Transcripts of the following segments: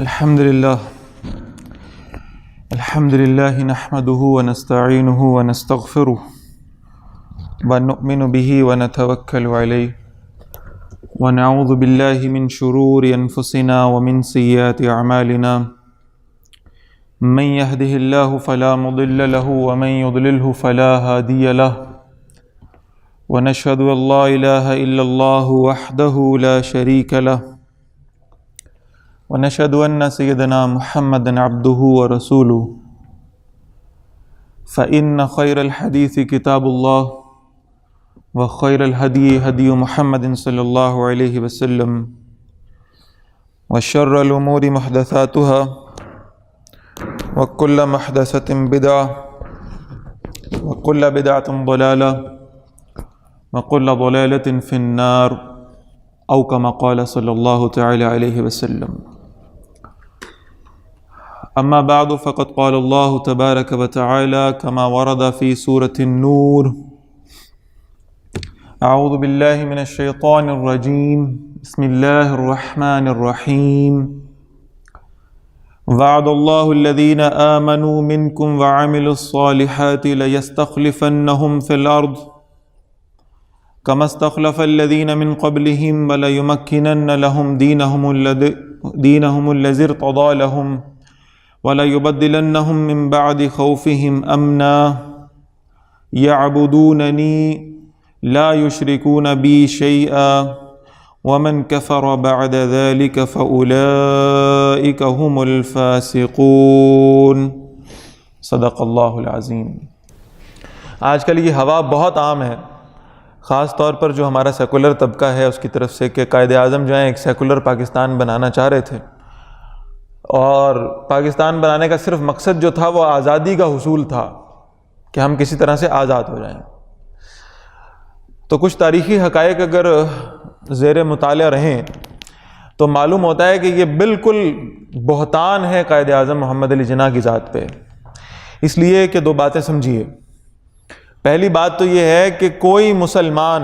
الحمد لله نحمده ونستعينه ونستغفره ونؤمن به ونتوكل عليه ونعوذ بالله من شرور أنفسنا ومن سيئات أعمالنا من يهده الله فلا مضل له ومن يضلله فلا هادي له ونشهد أن لا إله إلا الله وحده لا شريك له ونشهد أن سيدنا محمدًا عبده ورسوله فإن خير الحديث كتاب الله وخير الهدي هدي محمد صلى الله عليه وسلم وشر الأمور محدثاتها وكل محدثة بدعة وكل بدعة ضلالة وكل ضلالة في النار أو كما قال صلى الله تعالى عليه وسلم. أما بعد فقد قال الله تبارك وتعالى كما ورد في سورة النور: أعوذ بالله من الشيطان الرجيم بسم الله الرحمن الرحيم وعد الله الذين آمنوا منكم وعملوا الصالحات ليستخلفنهم في الأرض كما استخلف الذين من قبلهم وليمكنن لهم دينهم الذي ارتضى لهم وَلَيُبَدِّلَنَّهُمْ مِنْ بَعْدِ خَوْفِهِمْ أَمْنًا يَعْبُدُونَنِي لَا يُشْرِكُونَ بِي شَيْئًا وَمَنْ كَفَرَ بَعْدَ ذَلِكَ فَأُولَئِكَ هُمُ الْفَاسِقُونَ. صدق اللہ العظیم. آج کل یہ ہوا بہت عام ہے، خاص طور پر جو ہمارا سیکولر طبقہ ہے اس کی طرف سے، کہ قائد اعظم جو ہیں ایک سیکولر پاکستان بنانا چاہ رہے تھے، اور پاکستان بنانے کا صرف مقصد جو تھا وہ آزادی کا حصول تھا کہ ہم کسی طرح سے آزاد ہو جائیں. تو کچھ تاریخی حقائق اگر زیر مطالعہ رہیں تو معلوم ہوتا ہے کہ یہ بالکل بہتان ہے قائد اعظم محمد علی جناح کی ذات پہ. اس لیے کہ دو باتیں سمجھیے. پہلی بات تو یہ ہے کہ کوئی مسلمان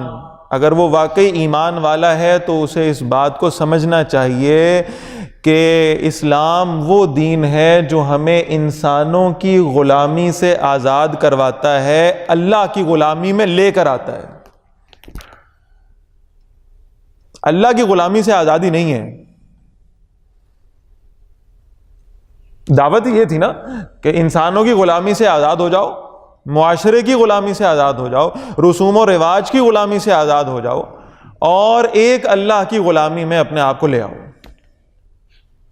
اگر وہ واقعی ایمان والا ہے تو اسے اس بات کو سمجھنا چاہیے کہ اسلام وہ دین ہے جو ہمیں انسانوں کی غلامی سے آزاد کرواتا ہے، اللہ کی غلامی میں لے کر آتا ہے. اللہ کی غلامی سے آزادی نہیں ہے. دعوت یہ تھی نا کہ انسانوں کی غلامی سے آزاد ہو جاؤ، معاشرے کی غلامی سے آزاد ہو جاؤ، رسوم و رواج کی غلامی سے آزاد ہو جاؤ، اور ایک اللہ کی غلامی میں اپنے آپ کو لے آؤ،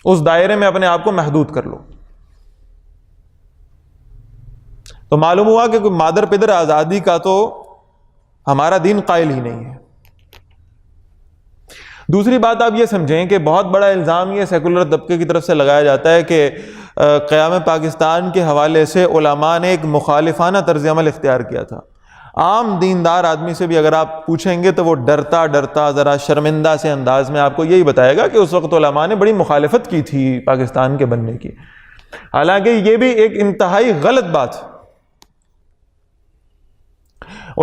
اس دائرے میں اپنے آپ کو محدود کر لو. تو معلوم ہوا کہ کوئی مادر پدر آزادی کا تو ہمارا دین قائل ہی نہیں ہے. دوسری بات آپ یہ سمجھیں کہ بہت بڑا الزام یہ سیکولر طبقے کی طرف سے لگایا جاتا ہے کہ قیام پاکستان کے حوالے سے علماء نے ایک مخالفانہ طرز عمل اختیار کیا تھا. عام دیندار آدمی سے بھی اگر آپ پوچھیں گے تو وہ ڈرتا ذرا شرمندہ سے انداز میں آپ کو یہی بتائے گا کہ اس وقت علماء نے بڑی مخالفت کی تھی پاکستان کے بننے کی. حالانکہ یہ بھی ایک انتہائی غلط بات.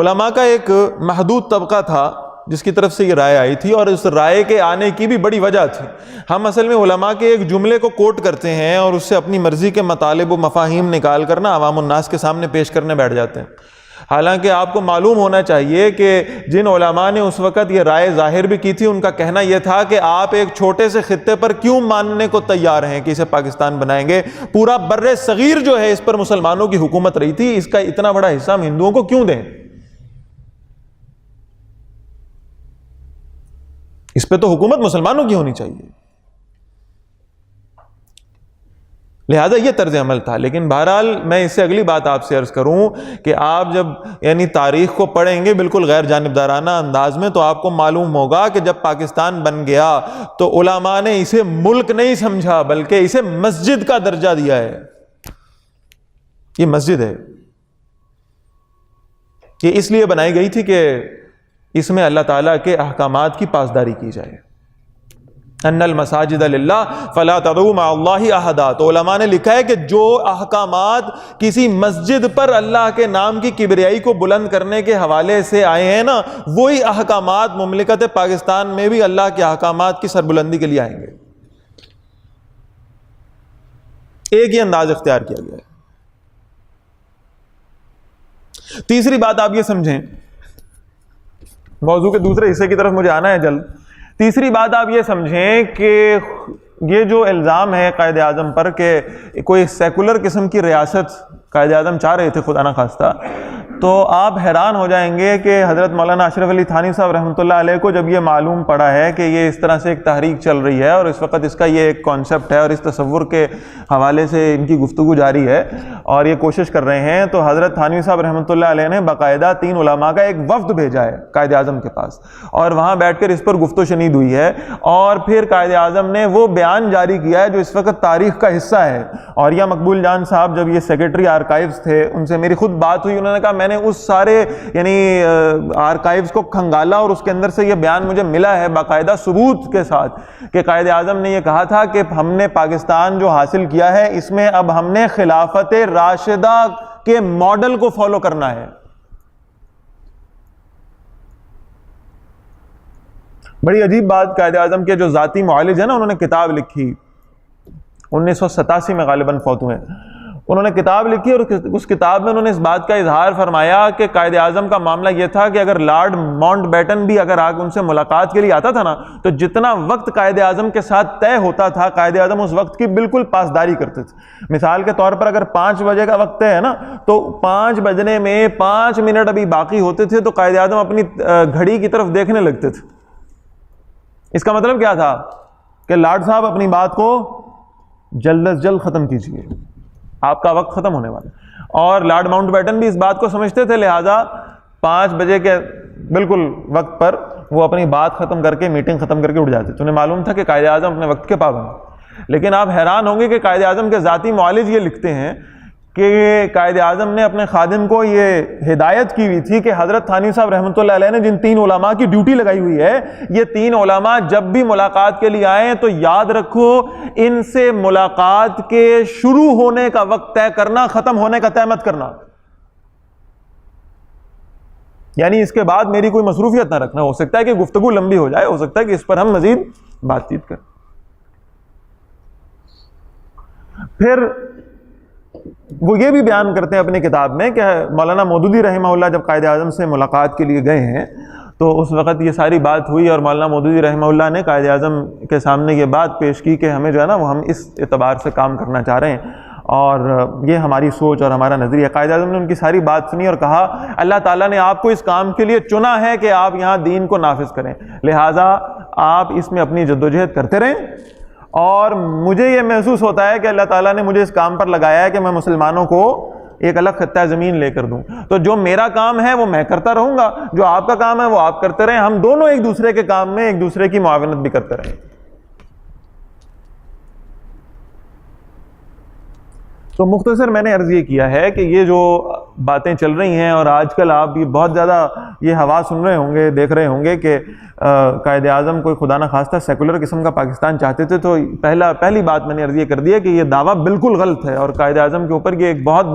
علماء کا ایک محدود طبقہ تھا جس کی طرف سے یہ رائے آئی تھی، اور اس رائے کے آنے کی بھی بڑی وجہ تھی. ہم اصل میں علماء کے ایک جملے کو کوٹ کرتے ہیں اور اس سے اپنی مرضی کے مطالب و مفاہیم نکال کر نا عوام الناس کے سامنے پیش کرنے بیٹھ جاتے ہیں. حالانکہ آپ کو معلوم ہونا چاہیے کہ جن علماء نے اس وقت یہ رائے ظاہر بھی کی تھی ان کا کہنا یہ تھا کہ آپ ایک چھوٹے سے خطے پر کیوں ماننے کو تیار ہیں کہ اسے پاکستان بنائیں گے؟ پورا بر صغیر جو ہے اس پر مسلمانوں کی حکومت رہی تھی، اس کا اتنا بڑا حصہ ہم ہندوؤں کو کیوں دیں؟ اس پہ تو حکومت مسلمانوں کی ہونی چاہیے. لہذا یہ طرز عمل تھا. لیکن بہرحال میں اس سے اگلی بات آپ سے عرض کروں کہ آپ جب تاریخ کو پڑھیں گے بالکل غیر جانبدارانہ انداز میں تو آپ کو معلوم ہوگا کہ جب پاکستان بن گیا تو علماء نے اسے ملک نہیں سمجھا بلکہ اسے مسجد کا درجہ دیا ہے. یہ مسجد ہے، یہ اس لیے بنائی گئی تھی کہ اس میں اللہ تعالیٰ کے احکامات کی پاسداری کی جائے. ان المساجد للہ فلا تدعوا مع اللہ احدا. تو علماء نے لکھا ہے کہ جو احکامات کسی مسجد پر اللہ کے نام کی کبریائی کو بلند کرنے کے حوالے سے آئے ہیں نا، وہی احکامات مملکت پاکستان میں بھی اللہ کے احکامات کی سربلندی کے لیے آئیں گے. ایک ہی انداز اختیار کیا گیا ہے۔ تیسری بات آپ یہ سمجھیں، موضوع کے دوسرے حصے کی طرف مجھے آنا ہے جلد۔ تیسری بات آپ یہ سمجھیں کہ یہ جو الزام ہے قائد اعظم پر کہ کوئی سیکولر قسم کی ریاست قائد اعظم چاہ رہے تھے خدا نخواستہ، تو آپ حیران ہو جائیں گے کہ حضرت مولانا اشرف علی تھانوی صاحب رحمۃ اللہ علیہ کو جب یہ معلوم پڑا ہے کہ یہ اس طرح سے ایک تحریک چل رہی ہے اور اس وقت اس کا یہ ایک کانسیپٹ ہے اور اس تصور کے حوالے سے ان کی گفتگو جاری ہے اور یہ کوشش کر رہے ہیں، تو حضرت تھانوی صاحب رحمۃ اللہ علیہ نے باقاعدہ 3 علماء کا ایک وفد بھیجا ہے قائد اعظم کے پاس، اور وہاں بیٹھ کر اس پر گفت و شنید ہوئی ہے، اور پھر قائد اعظم نے وہ بیان جاری کیا ہے جو اس وقت تاریخ کا حصہ ہے۔ اور یا مقبول جان صاحب جب یہ سیکرٹری آرکائیوز تھے، ان سے میری خود بات ہوئی، انہوں نے کہا میں نے اس سارے یعنی آرکائیوز کو کھنگالا اور اس کے اندر سے یہ بیان مجھے ملا ہے باقاعدہ ثبوت کے ساتھ کہ قائد اعظم نے یہ کہا تھا کہ ہم نے پاکستان جو حاصل کیا ہے اس میں اب ہم نے خلافت راشدہ کے ماڈل کو فالو کرنا ہے۔ بڑی عجیب بات، قائد اعظم کے جو ذاتی معالج ہیں نا، انہوں نے کتاب لکھی 1987 میں غالباً فوت ہوئے، انہوں نے کتاب لکھی اور اس کتاب میں انہوں نے اس بات کا اظہار فرمایا کہ قائد اعظم کا معاملہ یہ تھا کہ اگر لارڈ ماؤنٹ بیٹن بھی اگر آگ ان سے ملاقات کے لیے آتا تھا نا، تو جتنا وقت قائد اعظم کے ساتھ طے ہوتا تھا قائد اعظم اس وقت کی بالکل پاسداری کرتے تھے۔ مثال کے طور پر اگر 5 بجے کا وقت ہے نا، تو 5 بجنے میں 5 منٹ ابھی باقی ہوتے تھے تو قائد اعظم اپنی گھڑی کی طرف دیکھنے لگتے تھے۔ اس کا مطلب کیا تھا کہ لارڈ صاحب اپنی بات کو جلد از جلد ختم کیجیے، آپ کا وقت ختم ہونے والا ہے۔ اور لارڈ ماؤنٹ بیٹن بھی اس بات کو سمجھتے تھے، لہٰذا 5 بجے کے بالکل وقت پر وہ اپنی بات ختم کر کے میٹنگ ختم کر کے اٹھ جاتے تھے۔ انہیں معلوم تھا کہ قائد اعظم اپنے وقت کے پابند۔ لیکن آپ حیران ہوں گے کہ قائد اعظم کے ذاتی معالج یہ لکھتے ہیں کہ قائد اعظم نے اپنے خادم کو یہ ہدایت کی ہوئی تھی کہ حضرت تھانوی صاحب رحمۃ اللہ علیہ نے جن 3 علماء کی ڈیوٹی لگائی ہوئی ہے، یہ 3 علماء جب بھی ملاقات کے لیے آئیں تو یاد رکھو ان سے ملاقات کے شروع ہونے کا وقت طے کرنا، ختم ہونے کا طے مت کرنا، یعنی اس کے بعد میری کوئی مصروفیت نہ رکھنا۔ ہو سکتا ہے کہ گفتگو لمبی ہو جائے، ہو سکتا ہے کہ اس پر ہم مزید بات چیت کریں۔ پھر وہ یہ بھی بیان کرتے ہیں اپنی کتاب میں کہ مولانا مودودی رحمہ اللہ جب قائد اعظم سے ملاقات کے لیے گئے ہیں تو اس وقت یہ ساری بات ہوئی اور مولانا مودودی رحمہ اللہ نے قائد اعظم کے سامنے یہ بات پیش کی کہ ہمیں جو ہے نا وہ ہم اس اعتبار سے کام کرنا چاہ رہے ہیں اور یہ ہماری سوچ اور ہمارا نظریہ۔ قائد اعظم نے ان کی ساری بات سنی اور کہا اللہ تعالیٰ نے آپ کو اس کام کے لیے چنا ہے کہ آپ یہاں دین کو نافذ کریں، لہٰذا آپ اس میں اپنی جدوجہد کرتے رہیں، اور مجھے یہ محسوس ہوتا ہے کہ اللہ تعالیٰ نے مجھے اس کام پر لگایا ہے کہ میں مسلمانوں کو ایک الگ خطہ زمین لے کر دوں، تو جو میرا کام ہے وہ میں کرتا رہوں گا، جو آپ کا کام ہے وہ آپ کرتے رہیں، ہم دونوں ایک دوسرے کے کام میں ایک دوسرے کی معاونت بھی کرتے رہیں۔ تو مختصر میں نے عرض یہ کیا ہے کہ یہ جو باتیں چل رہی ہیں اور آج کل آپ یہ بہت زیادہ یہ ہوا سن رہے ہوں گے، دیکھ رہے ہوں گے کہ قائد اعظم کوئی خدا نخواستہ سیکولر قسم کا پاکستان چاہتے تھے، تو پہلی بات میں نے عرض یہ کر دی ہے کہ یہ دعویٰ بالکل غلط ہے اور قائد اعظم کے اوپر یہ ایک بہت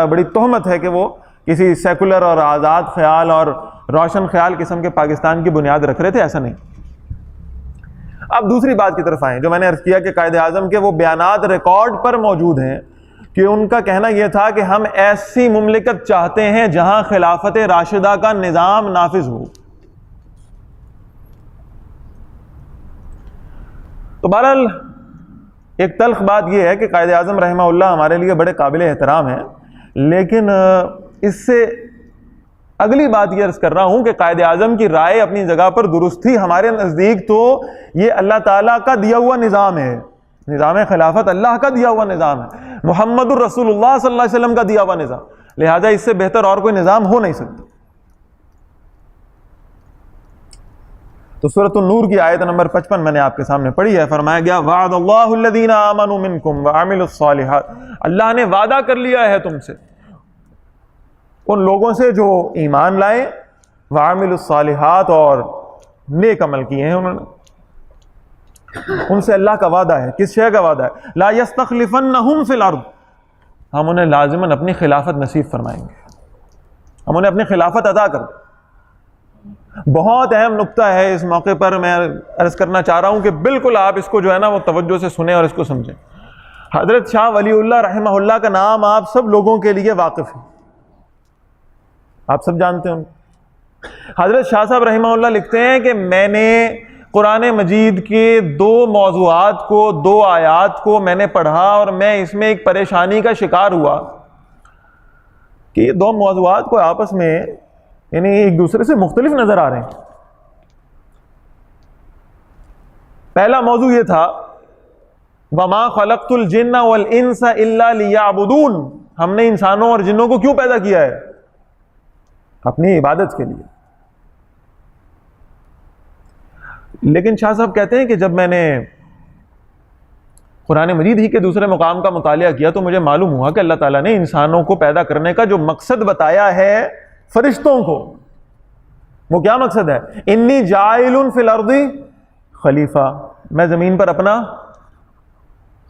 بڑی تہمت ہے کہ وہ کسی سیکولر اور آزاد خیال اور روشن خیال قسم کے پاکستان کی بنیاد رکھ رہے تھے، ایسا نہیں۔ اب دوسری بات کی طرف آئیں، جو میں نے عرض کیا کہ قائد اعظم کے وہ بیانات ریکارڈ پر موجود ہیں کہ ان کا کہنا یہ تھا کہ ہم ایسی مملکت چاہتے ہیں جہاں خلافت راشدہ کا نظام نافذ ہو۔ تو بہرحال ایک تلخ بات یہ ہے کہ قائد اعظم رحمہ اللہ ہمارے لیے بڑے قابل احترام ہیں، لیکن اس سے اگلی بات یہ عرض کر رہا ہوں کہ قائد اعظم کی رائے اپنی جگہ پر درست تھی، ہمارے نزدیک تو یہ اللہ تعالیٰ کا دیا ہوا نظام ہے، نظام خلافت اللہ کا دیا ہوا نظام ہے، محمد الرسول اللہ صلی اللہ علیہ وسلم کا دیا ہوا نظام، لہذا اس سے بہتر اور کوئی نظام ہو نہیں سکتا۔ تو سورۃ النور کی آیت نمبر 55 میں نے آپ کے سامنے پڑھی ہے، فرمایا گیا وعد اللہ الذین آمنوا منکم وعملوا الصالحات، اللہ نے وعدہ کر لیا ہے تم سے ان لوگوں سے جو ایمان لائے، وعملوا الصالحات اور نیک عمل کیے ہیں انہوں نے، ان سے اللہ کا وعدہ ہے۔ کس شے کا وعدہ ہے؟ لا یستخلفنہم فی الارض، ہم انہیں لازماً اپنی خلافت نصیب فرمائیں گے، ہم انہیں اپنی خلافت عطا کر دیں۔ بہت اہم نقطہ ہے، اس موقع پر میں عرض کرنا چاہ رہا ہوں کہ بالکل آپ اس کو جو ہے نا وہ توجہ سے سنیں اور اس کو سمجھیں۔ حضرت شاہ ولی اللہ رحمہ اللہ کا نام آپ سب لوگوں کے لیے واقف ہے، آپ سب جانتے ہیں۔ حضرت شاہ صاحب رحمہ اللہ لکھتے ہیں کہ میں نے قرآن مجید کے 2 موضوعات کو، 2 آیات کو میں نے پڑھا اور میں اس میں ایک پریشانی کا شکار ہوا کہ یہ 2 موضوعات کو آپس میں یعنی ایک دوسرے سے مختلف نظر آ رہے ہیں۔ پہلا موضوع یہ تھا وَمَا خَلَقْتُ الْجِنَّ وَالْإِنسَ إِلَّا لِيَعْبُدُونَ، ہم نے انسانوں اور جنوں کو کیوں پیدا کیا ہے؟ اپنی عبادت کے لیے۔ لیکن شاہ صاحب کہتے ہیں کہ جب میں نے قرآن مجید ہی کے دوسرے مقام کا مطالعہ کیا تو مجھے معلوم ہوا کہ اللہ تعالیٰ نے انسانوں کو پیدا کرنے کا جو مقصد بتایا ہے فرشتوں کو، وہ کیا مقصد ہے؟ انی جاعل فی الارض خلیفہ، میں زمین پر اپنا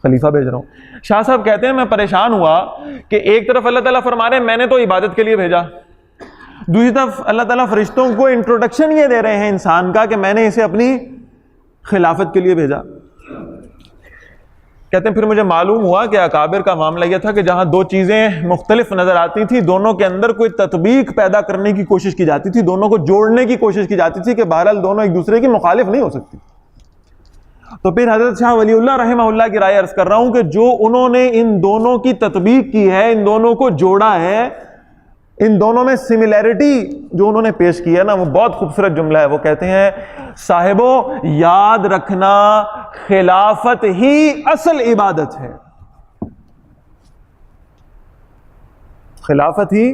خلیفہ بھیج رہا ہوں۔ شاہ صاحب کہتے ہیں میں پریشان ہوا کہ ایک طرف اللہ تعالیٰ فرما رہے ہیں میں نے تو عبادت کے لیے بھیجا، دوسری طرف اللہ تعالیٰ فرشتوں کو انٹروڈکشن یہ دے رہے ہیں انسان کا کہ میں نے اسے اپنی خلافت کے لیے بھیجا۔ کہتے ہیں پھر مجھے معلوم ہوا کہ اکابر کا معاملہ یہ تھا کہ جہاں 2 چیزیں مختلف نظر آتی تھیں، دونوں کے اندر کوئی تطبیق پیدا کرنے کی کوشش کی جاتی تھی، دونوں کو جوڑنے کی کوشش کی جاتی تھی کہ بہرحال دونوں ایک دوسرے کی مخالف نہیں ہو سکتی۔ تو پھر حضرت شاہ ولی اللہ رحمہ اللہ کی رائے عرض کر رہا ہوں کہ جو انہوں نے ان دونوں کی تطبیق کی ہے، ان دونوں کو جوڑا ہے، ان دونوں میں سملیرٹی جو انہوں نے پیش کی ہے نا، وہ بہت خوبصورت جملہ ہے۔ وہ کہتے ہیں صاحبو یاد رکھنا خلافت ہی اصل عبادت ہے، خلافت ہی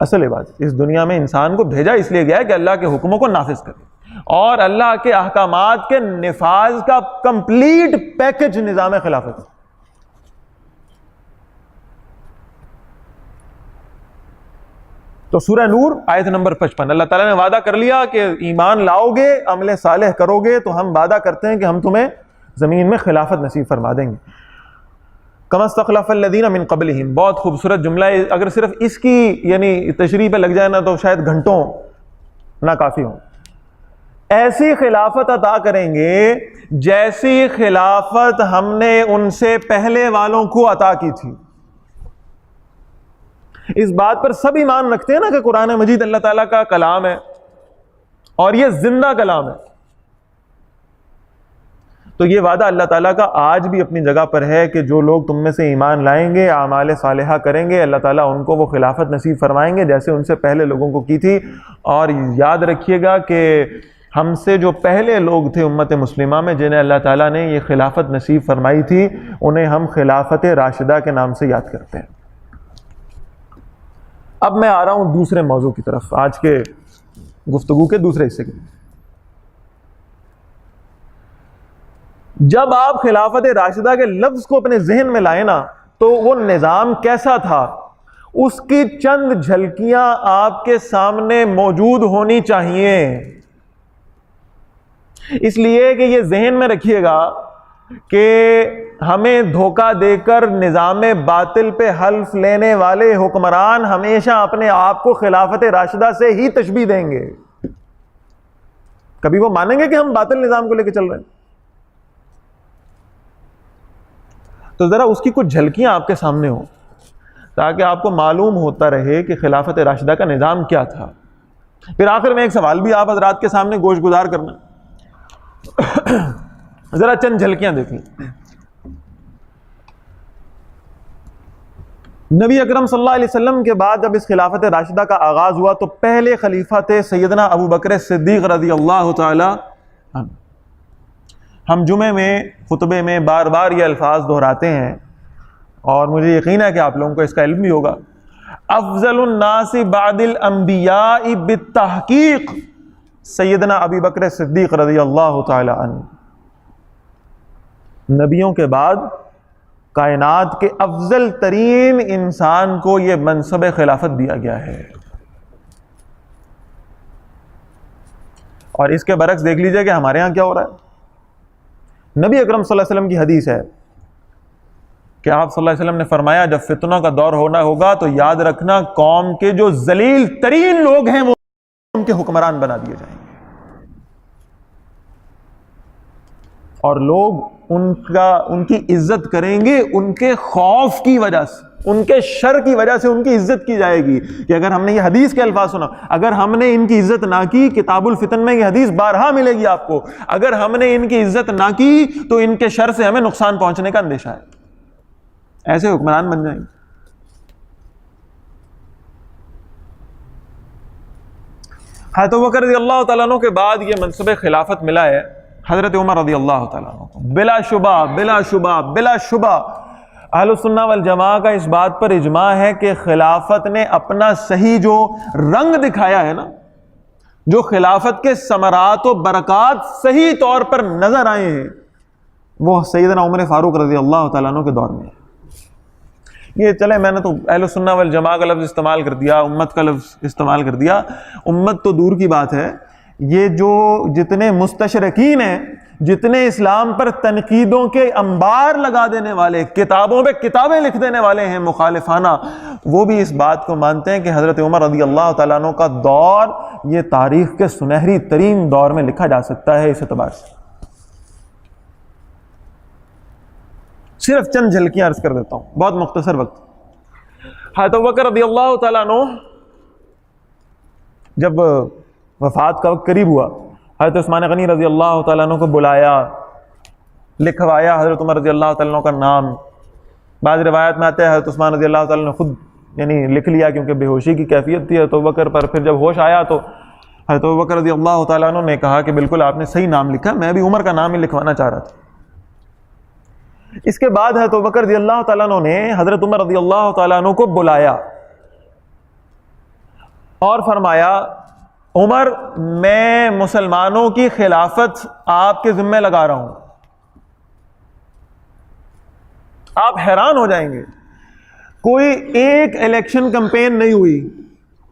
اصل عبادت۔ اس دنیا میں انسان کو بھیجا اس لیے گیا ہے کہ اللہ کے حکموں کو نافذ کرے اور اللہ کے احکامات کے نفاذ کا کمپلیٹ پیکج نظام خلافت۔ تو سورہ نور آیت نمبر 55، اللہ تعالیٰ نے وعدہ کر لیا کہ ایمان لاؤ گے، عمل صالح کرو گے تو ہم وعدہ کرتے ہیں کہ ہم تمہیں زمین میں خلافت نصیب فرما دیں گے۔ کما استخلف الذین من قبلہم، بہت خوبصورت جملہ ہے، اگر صرف اس کی یعنی تشریح پہ لگ جائے نا تو شاید گھنٹوں نہ کافی ہوں۔ ایسی خلافت عطا کریں گے جیسی خلافت ہم نے ان سے پہلے والوں کو عطا کی تھی۔ اس بات پر سب ایمان رکھتے ہیں نا کہ قرآن مجید اللہ تعالیٰ کا کلام ہے اور یہ زندہ کلام ہے، تو یہ وعدہ اللہ تعالیٰ کا آج بھی اپنی جگہ پر ہے کہ جو لوگ تم میں سے ایمان لائیں گے، اعمال صالحہ کریں گے، اللہ تعالیٰ ان کو وہ خلافت نصیب فرمائیں گے جیسے ان سے پہلے لوگوں کو کی تھی۔ اور یاد رکھیے گا کہ ہم سے جو پہلے لوگ تھے امت مسلمہ میں جنہیں اللہ تعالیٰ نے یہ خلافت نصیب فرمائی تھی، انہیں ہم خلافت راشدہ کے نام سے یاد کرتے ہیں۔ اب میں آ رہا ہوں دوسرے موضوع کی طرف، آج کے گفتگو کے دوسرے حصے کی۔ جب آپ خلافت راشدہ کے لفظ کو اپنے ذہن میں لائیں نا تو وہ نظام کیسا تھا اس کی چند جھلکیاں آپ کے سامنے موجود ہونی چاہیے، اس لیے کہ یہ ذہن میں رکھیے گا کہ ہمیں دھوکہ دے کر نظام باطل پہ حلف لینے والے حکمران ہمیشہ اپنے آپ کو خلافت راشدہ سے ہی تشبیہ دیں گے، کبھی وہ مانیں گے کہ ہم باطل نظام کو لے کے چل رہے ہیں؟ تو ذرا اس کی کچھ جھلکیاں آپ کے سامنے ہوں تاکہ آپ کو معلوم ہوتا رہے کہ خلافت راشدہ کا نظام کیا تھا۔ پھر آخر میں ایک سوال بھی آپ حضرات کے سامنے گوش گزار کرنا، ذرا چند جھلکیاں دیکھیں۔ نبی اکرم صلی اللہ علیہ وسلم کے بعد جب اس خلافت راشدہ کا آغاز ہوا تو پہلے خلیفہ تھے سیدنا ابو بکر صدیق رضی اللہ تعالی عنہ۔ ہم جمعے میں خطبے میں بار بار یہ الفاظ دہراتے ہیں اور مجھے یقین ہے کہ آپ لوگوں کو اس کا علم بھی ہوگا۔ افضل الناس بعد الانبیاء بالتحقیق سیدنا ابی بکر صدیق رضی اللہ تعالی عنہ، نبیوں کے بعد کائنات کے افضل ترین انسان کو یہ منصب خلافت دیا گیا ہے۔ اور اس کے برعکس دیکھ لیجئے کہ ہمارے ہاں کیا ہو رہا ہے۔ نبی اکرم صلی اللہ علیہ وسلم کی حدیث ہے کہ آپ صلی اللہ علیہ وسلم نے فرمایا جب فتنوں کا دور ہونا ہوگا تو یاد رکھنا قوم کے جو ذلیل ترین لوگ ہیں وہ ان کے حکمران بنا دیے جائیں گے، اور لوگ ان کی عزت کریں گے ان کے خوف کی وجہ سے، ان کے شر کی وجہ سے ان کی عزت کی جائے گی. کہ اگر ہم نے یہ حدیث کے الفاظ سنا، اگر ہم نے ان کی عزت نہ کی، کتاب الفتن میں یہ حدیث بارہا ملے گی آپ کو، اگر ہم نے ان کی عزت نہ کی تو ان کے شر سے ہمیں نقصان پہنچنے کا اندیشہ ہے. ایسے حکمران بن جائیں گے. حضرت ابوبکر رضی اللہ تعالیٰ عنہ کے بعد یہ منصب خلافت ملا ہے حضرت عمر رضی اللہ تعالیٰ عنہ کو. بلا شبہ بلا شبہ بلا شبہ اہل السنہ والجماعہ کا اس بات پر اجماع ہے کہ خلافت نے اپنا صحیح جو رنگ دکھایا ہے نا، جو خلافت کے ثمرات و برکات صحیح طور پر نظر آئے ہیں، وہ سیدنا عمر فاروق رضی اللہ تعالیٰ عنہ کے دور میں ہے. یہ چلے میں نے تو اہل السنہ والجماعہ کا لفظ استعمال کر دیا، امت کا لفظ استعمال کر دیا. امت تو دور کی بات ہے، یہ جو جتنے مستشرقین ہیں، جتنے اسلام پر تنقیدوں کے انبار لگا دینے والے، کتابوں پہ کتابیں لکھ دینے والے ہیں مخالفانہ، وہ بھی اس بات کو مانتے ہیں کہ حضرت عمر رضی اللہ تعالیٰ عنہ کا دور یہ تاریخ کے سنہری ترین دور میں لکھا جا سکتا ہے. اس اعتبار سے صرف چند جھلکیاں عرض کر دیتا ہوں، بہت مختصر وقت. حضرت ابوبکر رضی اللہ تعالیٰ عنہ جب وفات کا وقت قریب ہوا، حضرت عثمان غنی رضی اللہ تعالیٰ عنہ کو بلایا، لکھوایا حضرت عمر رضی اللہ تعالیٰ عنہ کا نام. بعض روایت میں آتا ہے حضرت عثمان رضی اللہ تعالیٰ عنہ نے خود لکھ لیا، کیونکہ بے ہوشی کی کیفیت تھی حضرت ابوبکر پر. پھر جب ہوش آیا تو حضرت ابوبکر رضی اللہ تعالیٰ عنہ نے کہا کہ بالکل آپ نے صحیح نام لکھا، میں بھی عمر کا نام ہی لکھوانا چاہ رہا تھا. اس کے بعد حضرت ابوبکر رضی اللہ تعالیٰ عنہ نے حضرت عمر رضی اللہ تعالیٰ عنہ کو بلایا اور فرمایا، عمر میں مسلمانوں کی خلافت آپ کے ذمہ لگا رہا ہوں. آپ حیران ہو جائیں گے، کوئی ایک الیکشن کمپین نہیں ہوئی،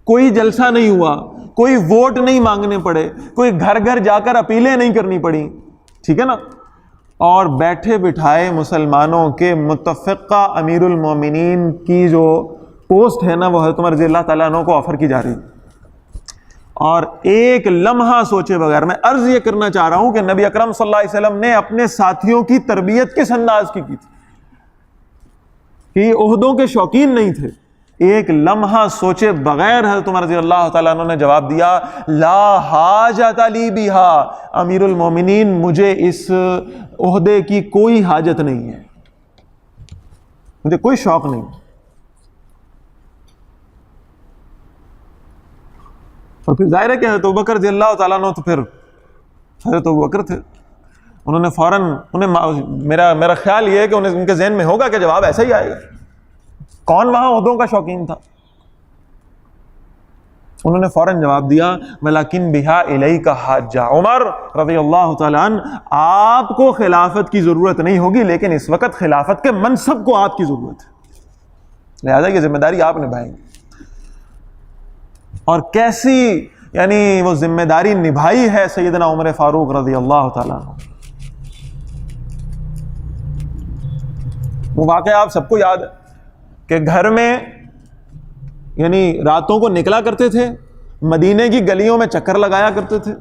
کوئی جلسہ نہیں ہوا، کوئی ووٹ نہیں مانگنے پڑے، کوئی گھر گھر جا کر اپیلیں نہیں کرنی پڑی، ٹھیک ہے نا، اور بیٹھے بٹھائے مسلمانوں کے متفقہ امیر المومنین کی جو پوسٹ ہے نا، وہ حضرت عمر رضی اللہ تعالیٰ عنہ کو آفر کی جا رہی. اور ایک لمحہ سوچے بغیر میں عرض یہ کرنا چاہ رہا ہوں کہ نبی اکرم صلی اللہ علیہ وسلم نے اپنے ساتھیوں کی تربیت کس انداز کی تھی کہ یہ عہدوں کے شوقین نہیں تھے. ایک لمحہ سوچے بغیر حضرت عمر رضی اللہ تعالیٰ عنہ نے جواب دیا، لا حاجت لی بہا، امیر المومنین مجھے اس عہدے کی کوئی حاجت نہیں ہے، مجھے کوئی شوق نہیں. اور پھر ظاہر ہے کہ حضرت ابوبکر رضی اللہ تعالیٰ عنہ تو پھر حضرت ابوبکر تھے، انہوں نے فوراً میرا خیال یہ ہے کہ ان کے ذہن میں ہوگا کہ جواب ایسا ہی آئے گا. کون وہاں عہدوں کا شوقین تھا؟ انہوں نے فوراً جواب دیا، ولیکن بہا الیک حاجہ، عمر رضی اللہ تعالیٰ عنہ آپ کو خلافت کی ضرورت نہیں ہوگی، لیکن اس وقت خلافت کے منصب کو آپ کی ضرورت ہے، لہذا یہ ذمہ داری آپ نبھائیں گے. اور کیسی وہ ذمہ داری نبھائی ہے سیدنا عمر فاروق رضی اللہ تعالیٰ عنہ. وہ واقعہ آپ سب کو یاد ہے کہ گھر میں راتوں کو نکلا کرتے تھے، مدینے کی گلیوں میں چکر لگایا کرتے تھے.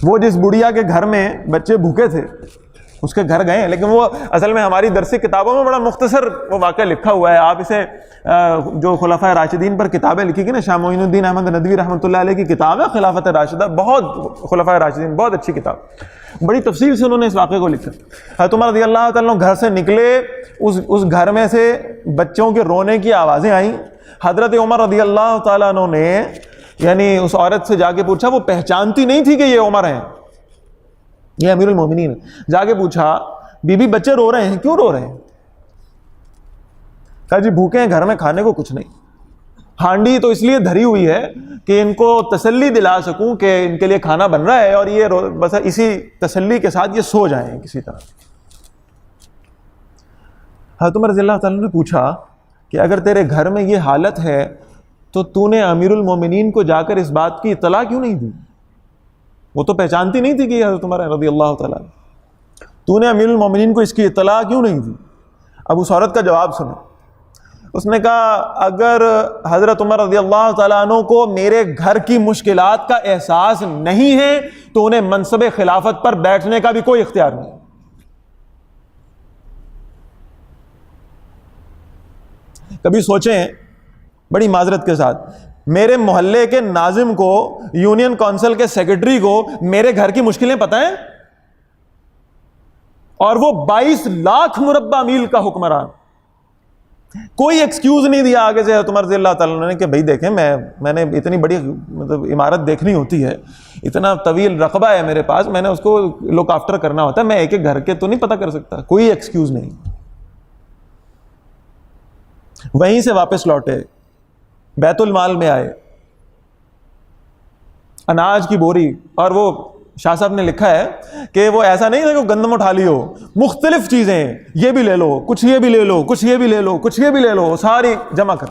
وہ جس بڑھیا کے گھر میں بچے بھوکے تھے اس کے گھر گئے، لیکن وہ اصل میں ہماری درسی کتابوں میں بڑا مختصر وہ واقعہ لکھا ہوا ہے. آپ اسے جو خلفائے راشدین پر کتابیں لکھی گئی نا، شاہ معین الدین احمد ندوی رحمۃ اللہ علیہ کی کتاب ہے خلافت راشدہ، بہت خلفائے راشدین، بہت اچھی کتاب، بڑی تفصیل سے انہوں نے اس واقعے کو لکھا. حضرت عمر رضی اللہ تعالیٰ عنہ گھر سے نکلے، اس گھر میں سے بچوں کے رونے کی آوازیں آئیں. حضرت عمر رضی اللہ تعالیٰ عنہ نے اس عورت سے جا کے پوچھا، وہ پہچانتی نہیں تھی کہ یہ عمر ہیں، یہ امیر المومنین. جا کے پوچھا، بی بی بچے رو رہے ہیں، کیوں رو رہے ہیں؟ کہا جی بھوکے ہیں، گھر میں کھانے کو کچھ نہیں. ہانڈی تو اس لیے دھری ہوئی ہے کہ ان کو تسلی دلا سکوں کہ ان کے لیے کھانا بن رہا ہے، اور یہ بس اسی تسلی کے ساتھ یہ سو جائیں کسی طرح. حضرت عمر رضی اللہ تعالیٰ نے پوچھا کہ اگر تیرے گھر میں یہ حالت ہے تو نے امیر المومنین کو جا کر اس بات کی اطلاع کیوں نہیں دی؟ وہ تو پہچانتی نہیں تھی کہ حضرت عمر رضی اللہ تعالیٰ، تو نے امیر المومنین کو اس کی اطلاع کیوں نہیں دی؟ اب اس عورت کا جواب سنو. اس نے کہا، اگر حضرت عمر رضی اللہ تعالیٰ عنہ کو میرے گھر کی مشکلات کا احساس نہیں ہے تو انہیں منصب خلافت پر بیٹھنے کا بھی کوئی اختیار نہیں. کبھی سوچیں بڑی معذرت کے ساتھ، میرے محلے کے ناظم کو، یونین کونسل کے سیکرٹری کو میرے گھر کی مشکلیں پتہ ہیں، اور وہ 22 لاکھ مربع میل کا حکمران، کوئی ایکسکیوز نہیں دیا آگے سے عمر رضی اللہ تعالیٰ عنہ نے کہ بھائی دیکھیں میں نے اتنی بڑی مطلب عمارت دیکھنی ہوتی ہے، اتنا طویل رقبہ ہے میرے پاس، میں نے اس کو لک آفٹر کرنا ہوتا ہے، میں ایک ایک گھر کے تو نہیں پتہ کر سکتا، کوئی ایکسکیوز نہیں۔ وہیں سے واپس لوٹے، بیت المال میں آئے، اناج کی بوری، اور وہ شاہ صاحب نے لکھا ہے کہ وہ ایسا نہیں تھا کہ گندم اٹھا لی ہو، مختلف چیزیں، یہ بھی لے لو، کچھ یہ بھی لے لو، کچھ یہ بھی لے لو، کچھ یہ بھی لے لو، ساری جمع کر،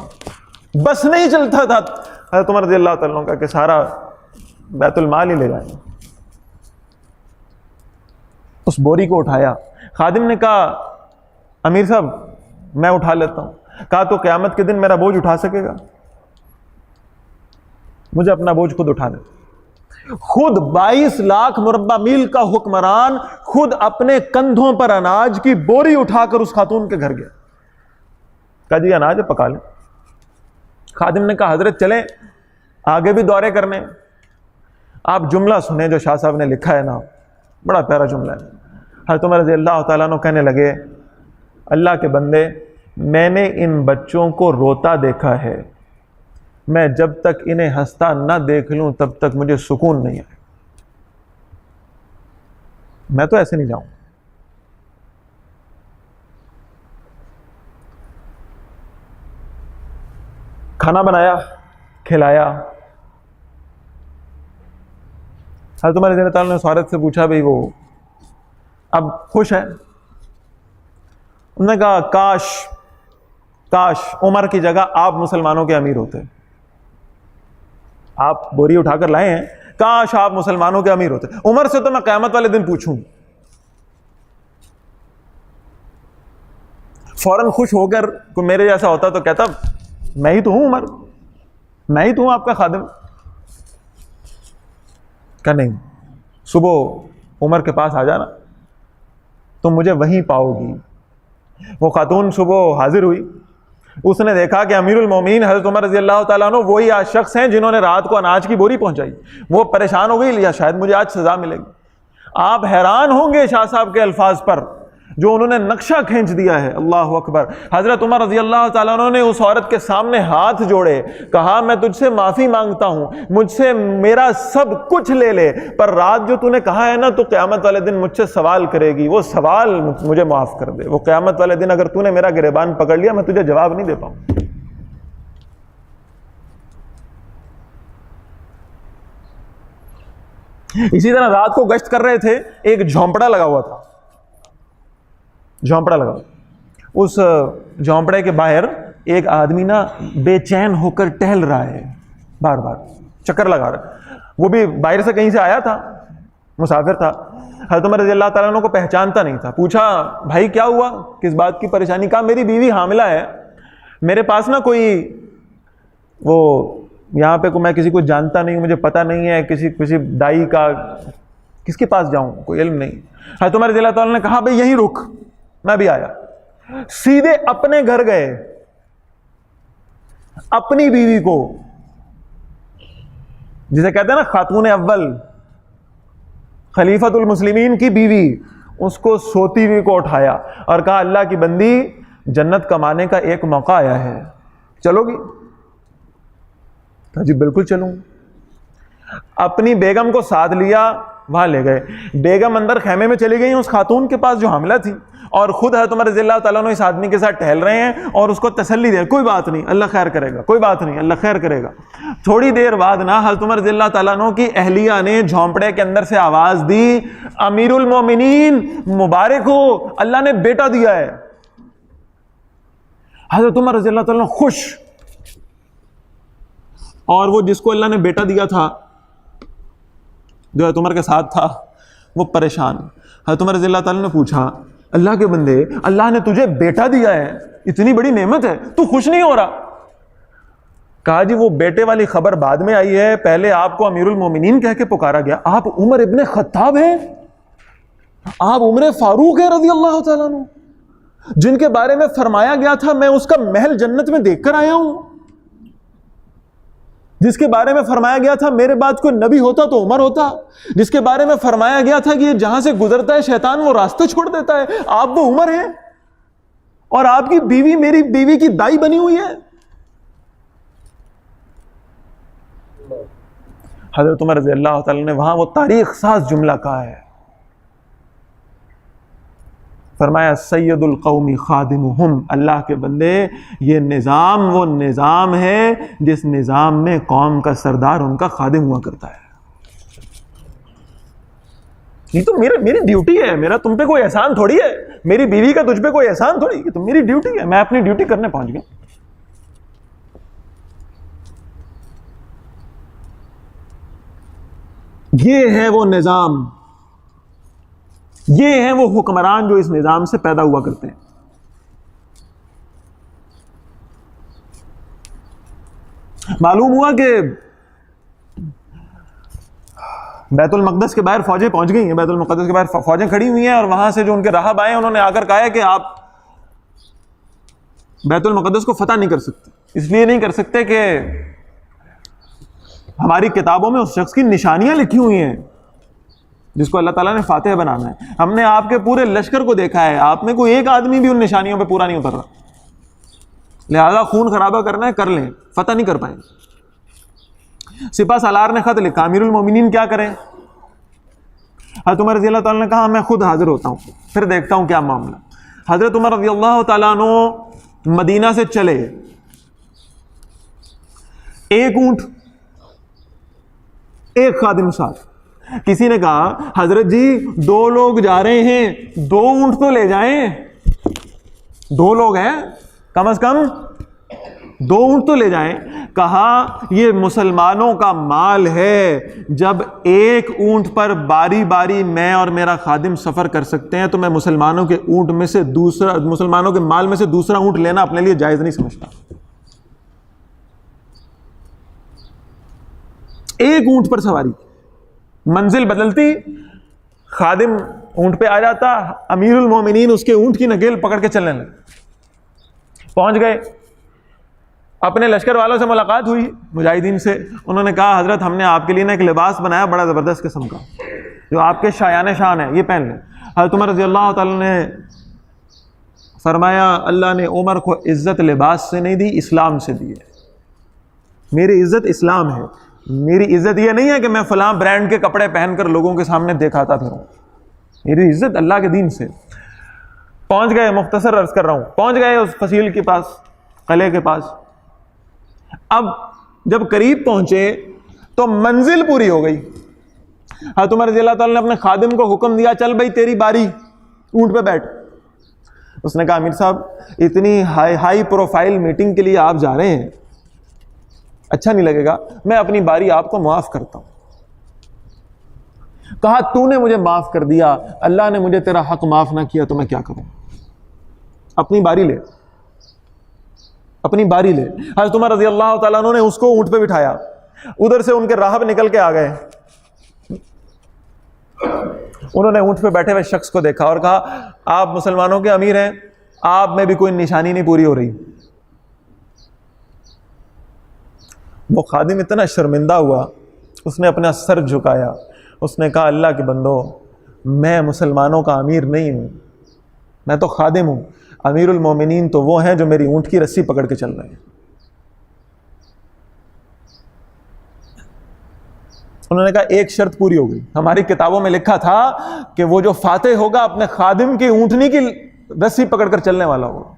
بس نہیں چلتا تھا حضرت عمر رضی اللہ تعالیٰ عنہ کا کہ سارا بیت المال ہی لے جائیں۔ اس بوری کو اٹھایا، خادم نے کہا امیر صاحب میں اٹھا لیتا ہوں، کہا تو قیامت کے دن میرا بوجھ اٹھا سکے گا؟ مجھے اپنا بوجھ خود اٹھانے، خود 22 لاکھ مربع میل کا حکمران خود اپنے کندھوں پر اناج کی بوری اٹھا کر اس خاتون کے گھر گیا، کہا جی اناج ہے پکا لیں۔ خادم نے کہا حضرت چلیں آگے بھی دورے کرنے۔ آپ جملہ سنیں جو شاہ صاحب نے لکھا ہے نا، بڑا پیارا جملہ ہے۔ حضرت عمر رضی اللہ تعالیٰ عنہ کہنے لگے اللہ کے بندے، میں نے ان بچوں کو روتا دیکھا ہے، میں جب تک انہیں ہنستا نہ دیکھ لوں تب تک مجھے سکون نہیں آئے، میں تو ایسے نہیں جاؤں۔ کھانا بنایا، کھلایا۔ حضرت عمر رضی اللہ تعالیٰ نے اس عورت سے پوچھا بھئی وہ اب خوش ہے؟ انہوں نے کہا کاش عمر کی جگہ آپ مسلمانوں کے امیر ہوتے، آپ بوری اٹھا کر لائے ہیں، کاش آپ مسلمانوں کے امیر ہوتے، عمر سے تو میں قیامت والے دن پوچھوں۔ فوراً خوش ہو کر کوئی میرے جیسا ہوتا تو کہتا میں ہی تو ہوں عمر، میں ہی تو ہوں آپ کا خادم۔ کہ نہیں، صبح عمر کے پاس آ جانا، تم مجھے وہیں پاؤ گی۔ وہ خاتون صبح حاضر ہوئی، اس نے دیکھا کہ امیر المومنین حضرت عمر رضی اللہ تعالیٰ عنہ وہی آج شخص ہیں جنہوں نے رات کو اناج کی بوری پہنچائی۔ وہ پریشان ہو گئی، لیا شاید مجھے آج سزا ملے گی۔ آپ حیران ہوں گے شاہ صاحب کے الفاظ پر جو انہوں نے نقشہ کھینچ دیا ہے۔ اللہ اکبر۔ حضرت عمر رضی اللہ تعالیٰ عنہ نے اس عورت کے سامنے ہاتھ جوڑے، کہا میں تجھ سے معافی مانگتا ہوں، مجھ سے میرا سب کچھ لے لے، پر رات جو تو نے کہا ہے نا تو قیامت والے دن مجھ سے سوال کرے گی، وہ سوال مجھے معاف کر دے۔ وہ قیامت والے دن اگر تو نے میرا گریبان پکڑ لیا میں تجھے جواب نہیں دے پاؤں۔ اسی طرح رات کو گشت کر رہے تھے، ایک جھونپڑا لگا ہوا تھا، جھونپڑا لگا ہوا، اس جھونپڑے کے باہر ایک آدمی نا بے چین ہو کر ٹہل رہا ہے، بار بار چکر لگا رہا ہے۔ وہ بھی باہر سے کہیں سے آیا تھا، مسافر تھا، حضرت عمر رضی اللہ تعالیٰ عنہ کو پہچانتا نہیں تھا۔ پوچھا بھائی کیا ہوا، کس بات کی پریشانی؟ کہا میری بیوی حاملہ ہے، میرے پاس نا کوئی وہ یہاں پہ میں کسی کو جانتا نہیں، مجھے پتہ نہیں ہے کسی دائی کا، کس کے پاس جاؤں، کوئی علم نہیں۔ حضرت عمر رضی اللہ تعالیٰ نے کہا بھئی یہیں رک، میں بھی آیا۔ سیدھے اپنے گھر گئے، اپنی بیوی کو، جسے کہتے ہیں نا خاتون اول، خلیفۃ المسلمین کی بیوی، اس کو سوتی ہوئی کو اٹھایا اور کہا اللہ کی بندی جنت کمانے کا ایک موقع آیا ہے، چلو گی؟ جی بالکل چلوں۔ اپنی بیگم کو ساتھ لیا، وہاں لے گئے۔ بیگم اندر خیمے میں چلی گئی اس خاتون کے پاس جو حاملہ تھی، اور خود حضرت عمر رضی اللہ تعالیٰ عنہ اس آدمی کے ساتھ ٹہل رہے ہیں اور اس کو تسلی دے، کوئی بات نہیں اللہ خیر کرے گا، کوئی بات نہیں اللہ خیر کرے گا۔ تھوڑی دیر بعد نا حضرت عمر رضی اللہ تعالیٰ عنہ کی اہلیہ نے جھونپڑے کے اندر سے آواز دی، امیر المومنین مبارک ہو، اللہ نے بیٹا دیا ہے۔ حضرت عمر رضی اللہ تعالیٰ عنہ خوش، اور وہ جس کو اللہ نے بیٹا دیا تھا جو حضرت عمر کے ساتھ تھا وہ پریشان۔ حضرت عمر رضی اللہ تعالیٰ نے پوچھا اللہ کے بندے اللہ نے تجھے بیٹا دیا ہے، اتنی بڑی نعمت ہے، تو خوش نہیں ہو رہا؟ کہا جی وہ بیٹے والی خبر بعد میں آئی ہے، پہلے آپ کو امیر المومنین کہہ کے پکارا گیا، آپ عمر ابن خطاب ہیں، آپ عمر فاروق ہیں رضی اللہ تعالیٰ عنہ، جن کے بارے میں فرمایا گیا تھا میں اس کا محل جنت میں دیکھ کر آیا ہوں، جس کے بارے میں فرمایا گیا تھا میرے بعد کوئی نبی ہوتا تو عمر ہوتا، جس کے بارے میں فرمایا گیا تھا کہ یہ جہاں سے گزرتا ہے شیطان وہ راستہ چھوڑ دیتا ہے، آپ وہ عمر ہیں اور آپ کی بیوی میری بیوی کی دائی بنی ہوئی ہے۔ حضرت عمر رضی اللہ تعالی نے وہاں وہ تاریخ ساز جملہ کہا ہے، فرمایا سید القوم خادمہم، اللہ کے بندے یہ نظام وہ نظام ہے جس نظام میں قوم کا سردار ان کا خادم ہوا کرتا ہے۔ یہ تو میری ڈیوٹی ہے، میرا تم پہ کوئی احسان تھوڑی ہے، میری بیوی کا تجھ پہ کوئی احسان تھوڑی ہے، تو میری ڈیوٹی ہے، میں اپنی ڈیوٹی کرنے پہنچ گیا۔ یہ ہے وہ نظام، یہ ہیں وہ حکمران جو اس نظام سے پیدا ہوا کرتے ہیں۔ معلوم ہوا کہ بیت المقدس کے باہر فوجیں پہنچ گئی ہیں، بیت المقدس کے باہر فوجیں کھڑی ہوئی ہیں، اور وہاں سے جو ان کے راہب آئے انہوں نے آ کر کہا ہے کہ آپ بیت المقدس کو فتح نہیں کر سکتے، اس لیے نہیں کر سکتے کہ ہماری کتابوں میں اس شخص کی نشانیاں لکھی ہوئی ہیں جس کو اللہ تعالیٰ نے فاتح بنانا ہے، ہم نے آپ کے پورے لشکر کو دیکھا ہے، آپ میں کوئی ایک آدمی بھی ان نشانیوں پہ پورا نہیں اتر رہا، لہذا خون خرابہ کرنا ہے کر لیں، فتح نہیں کر پائیں۔ سپہ سالار نے خط لکھا، امیر المومنین کیا کریں؟ حضرت عمر رضی اللہ تعالیٰ نے کہا میں خود حاضر ہوتا ہوں، پھر دیکھتا ہوں کیا معاملہ۔ حضرت عمر رضی اللہ تعالیٰ عنہ مدینہ سے چلے، ایک اونٹ ایک خادم ساتھ۔ کسی نے کہا حضرت جی 2 لوگ جا رہے ہیں، 2 اونٹ تو لے جائیں، 2 لوگ ہیں کم از کم 2 اونٹ تو لے جائیں۔ کہا یہ مسلمانوں کا مال ہے، جب ایک اونٹ پر باری باری میں اور میرا خادم سفر کر سکتے ہیں تو میں مسلمانوں کے اونٹ میں سے مسلمانوں کے مال میں سے دوسرا اونٹ لینا اپنے لیے جائز نہیں سمجھتا۔ ایک اونٹ پر سواری، منزل بدلتی، خادم اونٹ پہ آ جاتا، امیر المومنین اس کے اونٹ کی نکیل پکڑ کے چلنے لگے۔ پہنچ گئے، اپنے لشکر والوں سے ملاقات ہوئی، مجاہدین سے، انہوں نے کہا حضرت ہم نے آپ کے لیے ایک لباس بنایا بڑا زبردست قسم کا جو آپ کے شایان شان ہے، یہ پہن لیں۔ حضرت عمر رضی اللہ تعالی نے فرمایا اللہ نے عمر کو عزت لباس سے نہیں دی، اسلام سے دی ہے۔ میری عزت اسلام ہے، میری عزت یہ نہیں ہے کہ میں فلاں برانڈ کے کپڑے پہن کر لوگوں کے سامنے دکھاتا پھروں، میری عزت اللہ کے دین سے۔ پہنچ گئے، مختصر عرض کر رہا ہوں، پہنچ گئے اس فصیل کے پاس، قلعے کے پاس۔ اب جب قریب پہنچے تو منزل پوری ہو گئی۔ حضرت عمر رضی اللہ تعالیٰ نے اپنے خادم کو حکم دیا چل بھائی تیری باری، اونٹ پہ بیٹھ۔ اس نے کہا امیر صاحب اتنی ہائی پروفائل میٹنگ کے لیے آپ جا رہے ہیں، اچھا نہیں لگے گا، میں اپنی باری آپ کو معاف کرتا ہوں۔ کہا تو نے مجھے معاف کر دیا، اللہ نے مجھے تیرا حق معاف نہ کیا تو میں کیا کروں؟ اپنی باری لے، اپنی باری لے۔ حضرت عمر رضی اللہ تعالیٰ عنہ نے اس کو اونٹ پہ بٹھایا، ادھر سے ان کے راہب نکل کے آ گئے، انہوں نے اونٹ پہ بیٹھے ہوئے شخص کو دیکھا اور کہا آپ مسلمانوں کے امیر ہیں، آپ میں بھی کوئی نشانی نہیں پوری ہو رہی۔ وہ خادم اتنا شرمندہ ہوا، اس نے اپنا سر جھکایا، اس نے کہا اللہ کے بندو میں مسلمانوں کا امیر نہیں ہوں، میں تو خادم ہوں، امیر المومنین تو وہ ہیں جو میری اونٹ کی رسی پکڑ کے چل رہے ہیں۔ انہوں نے کہا ایک شرط پوری ہو گئی، ہماری کتابوں میں لکھا تھا کہ وہ جو فاتح ہوگا اپنے خادم کی اونٹنی کی رسی پکڑ کر چلنے والا ہوگا۔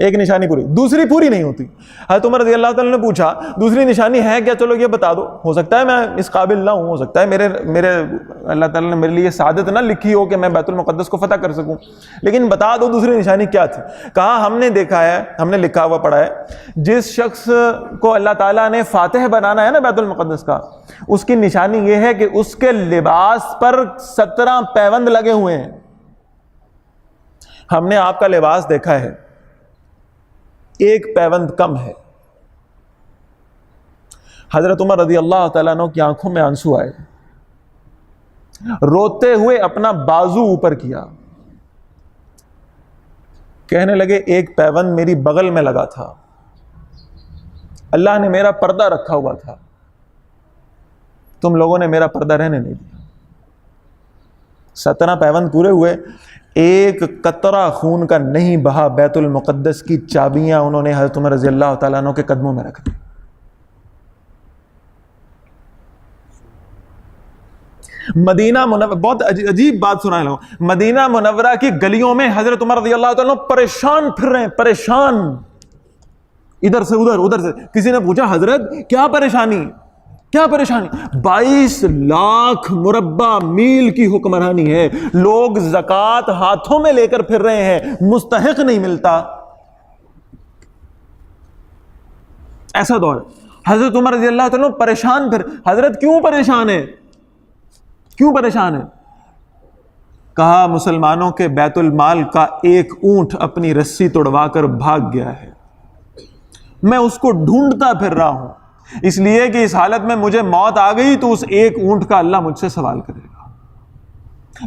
ایک نشانی پوری، دوسری پوری نہیں ہوتی۔ حضرت عمر رضی اللہ تعالیٰ نے پوچھا دوسری نشانی ہے کیا؟ چلو یہ بتا دو، ہو سکتا ہے میں اس قابل نہ ہوں، ہو سکتا ہے میرے اللہ تعالیٰ نے میرے لیے سعادت نہ لکھی ہو کہ میں بیت المقدس کو فتح کر سکوں، لیکن بتا دو دوسری نشانی کیا تھی۔ کہا ہم نے دیکھا ہے، ہم نے لکھا ہوا پڑھا ہے، جس شخص کو اللہ تعالیٰ نے فاتح بنانا ہے نا بیت المقدس کا، اس کی نشانی یہ ہے کہ اس کے لباس پر 17 پیوند لگے ہوئے ہیں۔ ہم نے آپ کا لباس دیکھا ہے، ایک پیوند کم ہے۔ حضرت عمر رضی اللہ تعالیٰ عنہ کی آنکھوں میں آنسو آئے، روتے ہوئے اپنا بازو اوپر کیا، کہنے لگے ایک پیوند میری بغل میں لگا تھا، اللہ نے میرا پردہ رکھا ہوا تھا، تم لوگوں نے میرا پردہ رہنے نہیں دیا۔ 17 پیوند پورے ہوئے، ایک قطرہ خون کا نہیں بہا، بیت المقدس کی چابیاں انہوں نے حضرت عمر رضی اللہ تعالیٰ عنہ کے قدموں میں رکھ دی۔ مدینہ منورہ، بہت عجیب بات سنائے لوں، مدینہ منورہ کی گلیوں میں حضرت عمر رضی اللہ تعالیٰ عنہ پریشان پھر رہے ہیں، پریشان، ادھر سے ادھر، ادھر سے۔ کسی نے پوچھا حضرت کیا پریشانی، کیا پریشانی؟ 22 لاکھ مربع میل کی حکمرانی ہے، لوگ زکوٰۃ ہاتھوں میں لے کر پھر رہے ہیں، مستحق نہیں ملتا، ایسا دور ہے۔ حضرت عمر رضی اللہ تعالیٰ پریشان پھر، حضرت کیوں پریشان ہے، کیوں پریشان ہے؟ کہا مسلمانوں کے بیت المال کا ایک اونٹ اپنی رسی توڑوا کر بھاگ گیا ہے، میں اس کو ڈھونڈتا پھر رہا ہوں، اس لیے کہ اس حالت میں مجھے موت آ گئی تو اس ایک اونٹ کا اللہ مجھ سے سوال کرے گا،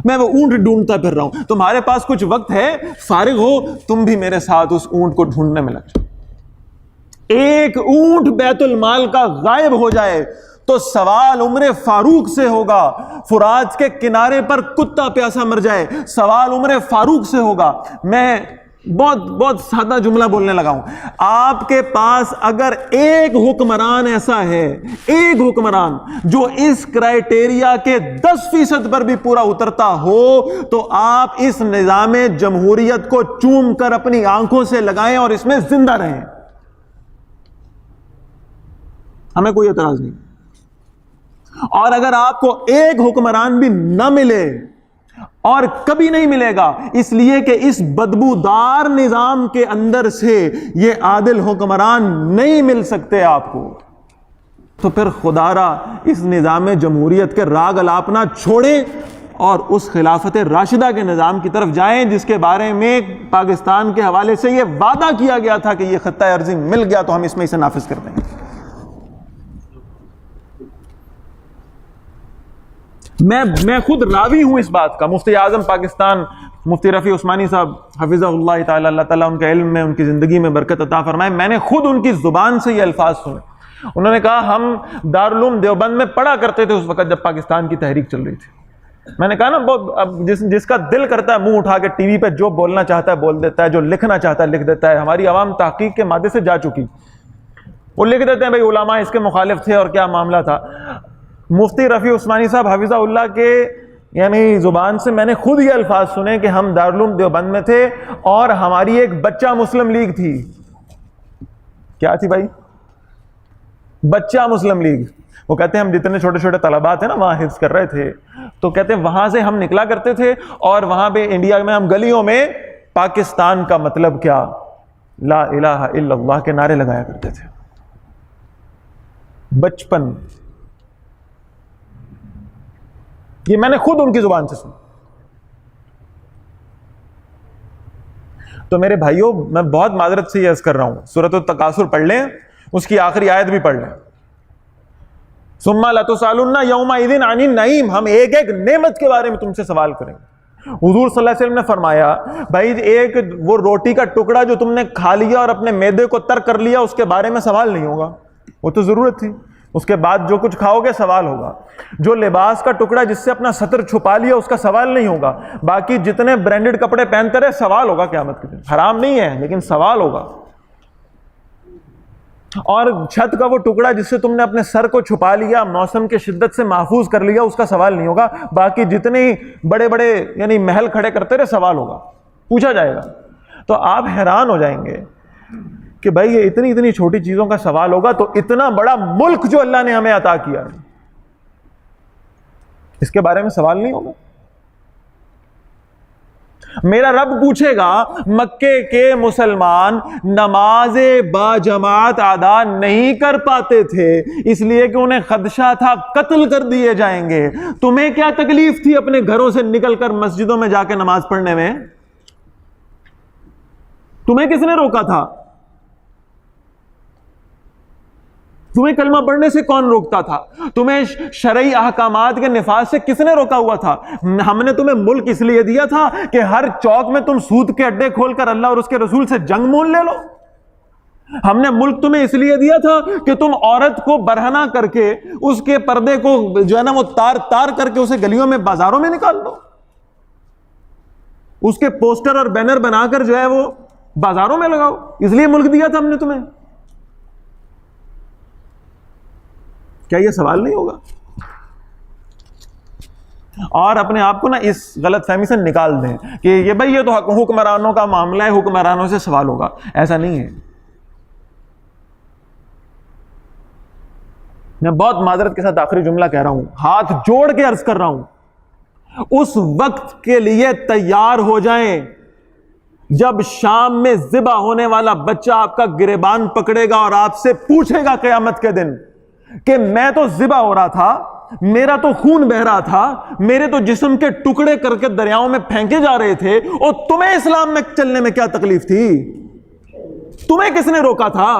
میں وہ اونٹ ڈھونڈتا پھر رہا ہوں۔ تمہارے پاس کچھ وقت ہے، فارغ ہو، تم بھی میرے ساتھ اس اونٹ کو ڈھونڈنے میں لگ جاؤ۔ ایک اونٹ بیت المال کا غائب ہو جائے تو سوال عمر فاروق سے ہوگا، فرات کے کنارے پر کتا پیاسا مر جائے، سوال عمر فاروق سے ہوگا۔ میں بہت سادہ جملہ بولنے لگا ہوں، آپ کے پاس اگر ایک حکمران ایسا ہے، ایک حکمران جو اس کرائیٹیریا کے 10% پر بھی پورا اترتا ہو، تو آپ اس نظام جمہوریت کو چوم کر اپنی آنکھوں سے لگائیں اور اس میں زندہ رہیں، ہمیں کوئی اعتراض نہیں۔ اور اگر آپ کو ایک حکمران بھی نہ ملے، اور کبھی نہیں ملے گا، اس لیے کہ اس بدبودار نظام کے اندر سے یہ عادل حکمران نہیں مل سکتے آپ کو، تو پھر خدا را اس نظام جمہوریت کے راگ الاپنا چھوڑیں اور اس خلافت راشدہ کے نظام کی طرف جائیں، جس کے بارے میں پاکستان کے حوالے سے یہ وعدہ کیا گیا تھا کہ یہ خطہ ارضی مل گیا تو ہم اس میں اسے نافذ کر دیں گے۔ میں خود راوی ہوں اس بات کا، مفتی اعظم پاکستان مفتی رفیع عثمانی صاحب حفظہ اللہ تعالی، اللہ تعالیٰ ان کے علم میں، ان کی زندگی میں برکت عطا فرمائے، میں نے خود ان کی زبان سے یہ الفاظ سنے۔ انہوں نے کہا ہم دارالعلوم دیوبند میں پڑھا کرتے تھے اس وقت جب پاکستان کی تحریک چل رہی تھی۔ میں نے کہا نا، اب جس کا دل کرتا ہے منہ اٹھا کے ٹی وی پہ جو بولنا چاہتا ہے بول دیتا ہے، جو لکھنا چاہتا ہے لکھ دیتا ہے۔ ہماری عوام تحقیق کے مادے سے جا چکی، وہ لکھ دیتے ہیں بھائی علماء اس کے مخالف تھے اور کیا معاملہ تھا۔ مفتی رفیع عثمانی صاحب حفظہ اللہ کے یعنی زبان سے میں نے خود یہ الفاظ سنے کہ ہم دارالعلوم دیوبند میں تھے اور ہماری ایک بچہ مسلم لیگ تھی۔ کیا تھی بھائی؟ بچہ مسلم لیگ۔ وہ کہتے ہیں ہم جتنے چھوٹے چھوٹے طلباء تھے نا وہاں حفظ کر رہے تھے، تو کہتے ہیں وہاں سے ہم نکلا کرتے تھے اور وہاں پہ انڈیا میں ہم گلیوں میں پاکستان کا مطلب کیا، لا الہ الا اللہ کے نعرے لگایا کرتے تھے۔ بچپن، یہ میں نے خود ان کی زبان سے سنا۔ تو میرے بھائیوں، میں بہت معذرت سے یہ عرض کر رہا ہوں، سورۃ التکاثر پڑھ لیں، اس کی آخری آیت بھی پڑھ لیں، ثم لتسألن یومئذ عن النعیم، ہم ایک ایک نعمت کے بارے میں تم سے سوال کریں گے۔ حضور صلی اللہ علیہ وسلم نے فرمایا بھائی ایک وہ روٹی کا ٹکڑا جو تم نے کھا لیا اور اپنے معدے کو تر کر لیا، اس کے بارے میں سوال نہیں ہوگا، وہ تو ضرورت تھی، اس کے بعد جو کچھ کھاؤ گے سوال ہوگا۔ جو لباس کا ٹکڑا جس سے اپنا سطر چھپا لیا، اس کا سوال نہیں ہوگا۔ باقی جتنے برانڈڈ کپڑے پہنتے رہے، سوال ہوگا قیامت کے دن۔ حرام نہیں ہے لیکن سوال ہوگا۔ اور چھت کا وہ ٹکڑا جس سے تم نے اپنے سر کو چھپا لیا، موسم کے شدت سے محفوظ کر لیا، اس کا سوال نہیں ہوگا۔ باقی جتنے بڑے بڑے یعنی محل کھڑے کرتے رہے، سوال ہوگا، پوچھا جائے گا۔ تو آپ حیران ہو جائیں گے کہ بھائی یہ اتنی اتنی چھوٹی چیزوں کا سوال ہوگا، تو اتنا بڑا ملک جو اللہ نے ہمیں عطا کیا ہے، اس کے بارے میں سوال نہیں ہوگا۔ میرا رب پوچھے گا مکے کے مسلمان نماز با جماعت ادا نہیں کر پاتے تھے اس لیے کہ انہیں خدشہ تھا قتل کر دیے جائیں گے، تمہیں کیا تکلیف تھی اپنے گھروں سے نکل کر مسجدوں میں جا کے نماز پڑھنے میں؟ تمہیں کس نے روکا تھا؟ تمہیں کلمہ پڑھنے سے کون روکتا تھا؟ تمہیں شرعی احکامات کے نفاذ سے کس نے روکا ہوا تھا؟ ہم نے تمہیں ملک اس لیے دیا تھا کہ ہر چوک میں تم سود کے اڈے کھول کر اللہ اور اس کے رسول سے جنگ مول لے لو؟ ہم نے ملک تمہیں اس لیے دیا تھا کہ تم عورت کو برہنہ کر کے اس کے پردے کو جو ہے نا وہ تار تار کر کے اسے گلیوں میں بازاروں میں نکال دو، اس کے پوسٹر اور بینر بنا کر جو ہے وہ بازاروں میں لگاؤ؟ اس لیے ملک دیا تھا ہم نے تمہیں۔ کیا یہ سوال نہیں ہوگا؟ اور اپنے آپ کو نا اس غلط فہمی سے نکال دیں کہ یہ بھائی یہ تو حکمرانوں کا معاملہ ہے، حکمرانوں سے سوال ہوگا۔ ایسا نہیں ہے۔ میں بہت معذرت کے ساتھ آخری جملہ کہہ رہا ہوں، ہاتھ جوڑ کے عرض کر رہا ہوں، اس وقت کے لیے تیار ہو جائیں جب شام میں ذبح ہونے والا بچہ آپ کا گریبان پکڑے گا اور آپ سے پوچھے گا قیامت کے دن کہ میں تو ذبح ہو رہا تھا، میرا تو خون بہ رہا تھا، میرے تو جسم کے ٹکڑے کر کے دریاؤں میں پھینکے جا رہے تھے، اور تمہیں اسلام میں چلنے میں کیا تکلیف تھی؟ تمہیں کس نے روکا تھا؟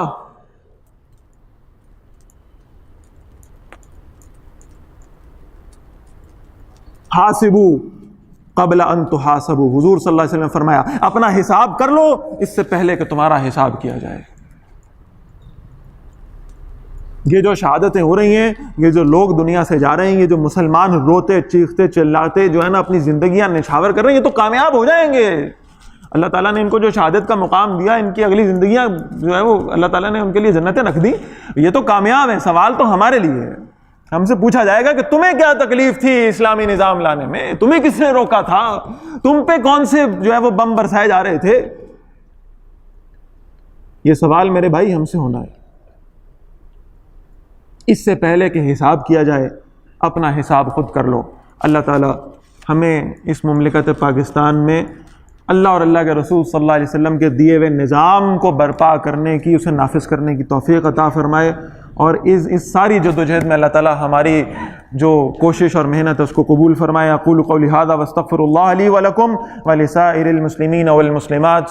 حاسبو قبل ان تحاسبو، حضور صلی اللہ علیہ وسلم نے فرمایا اپنا حساب کر لو اس سے پہلے کہ تمہارا حساب کیا جائے۔ یہ جو شہادتیں ہو رہی ہیں، یہ جو لوگ دنیا سے جا رہے ہیں، یہ جو مسلمان روتے چیختے چلاتے جو ہے نا اپنی زندگیاں نچھاور کر رہے ہیں، یہ تو کامیاب ہو جائیں گے۔ اللہ تعالیٰ نے ان کو جو شہادت کا مقام دیا، ان کی اگلی زندگیاں جو ہے وہ اللہ تعالیٰ نے ان کے لیے جنتیں رکھ دی، یہ تو کامیاب ہیں۔ سوال تو ہمارے لیے ہے، ہم سے پوچھا جائے گا کہ تمہیں کیا تکلیف تھی اسلامی نظام لانے میں؟ تمہیں کس نے روکا تھا؟ تم پہ کون سے جو ہے وہ بم برسائے جا رہے تھے؟ یہ سوال میرے بھائی ہم سے ہونا ہے۔ اس سے پہلے کہ حساب کیا جائے اپنا حساب خود کر لو۔ اللہ تعالی ہمیں اس مملکت پاکستان میں اللہ اور اللہ کے رسول صلی اللہ علیہ وسلم کے دیے ہوئے نظام کو برپا کرنے کی، اسے نافذ کرنے کی توفیق عطا فرمائے، اور اس ساری جدوجہد میں اللہ تعالی ہماری جو کوشش اور محنت ہے اس کو قبول فرمائے۔ اقول قولی ھذا واستغفر اللہ لی ولکم ولسائر المسلمین والمسلمات۔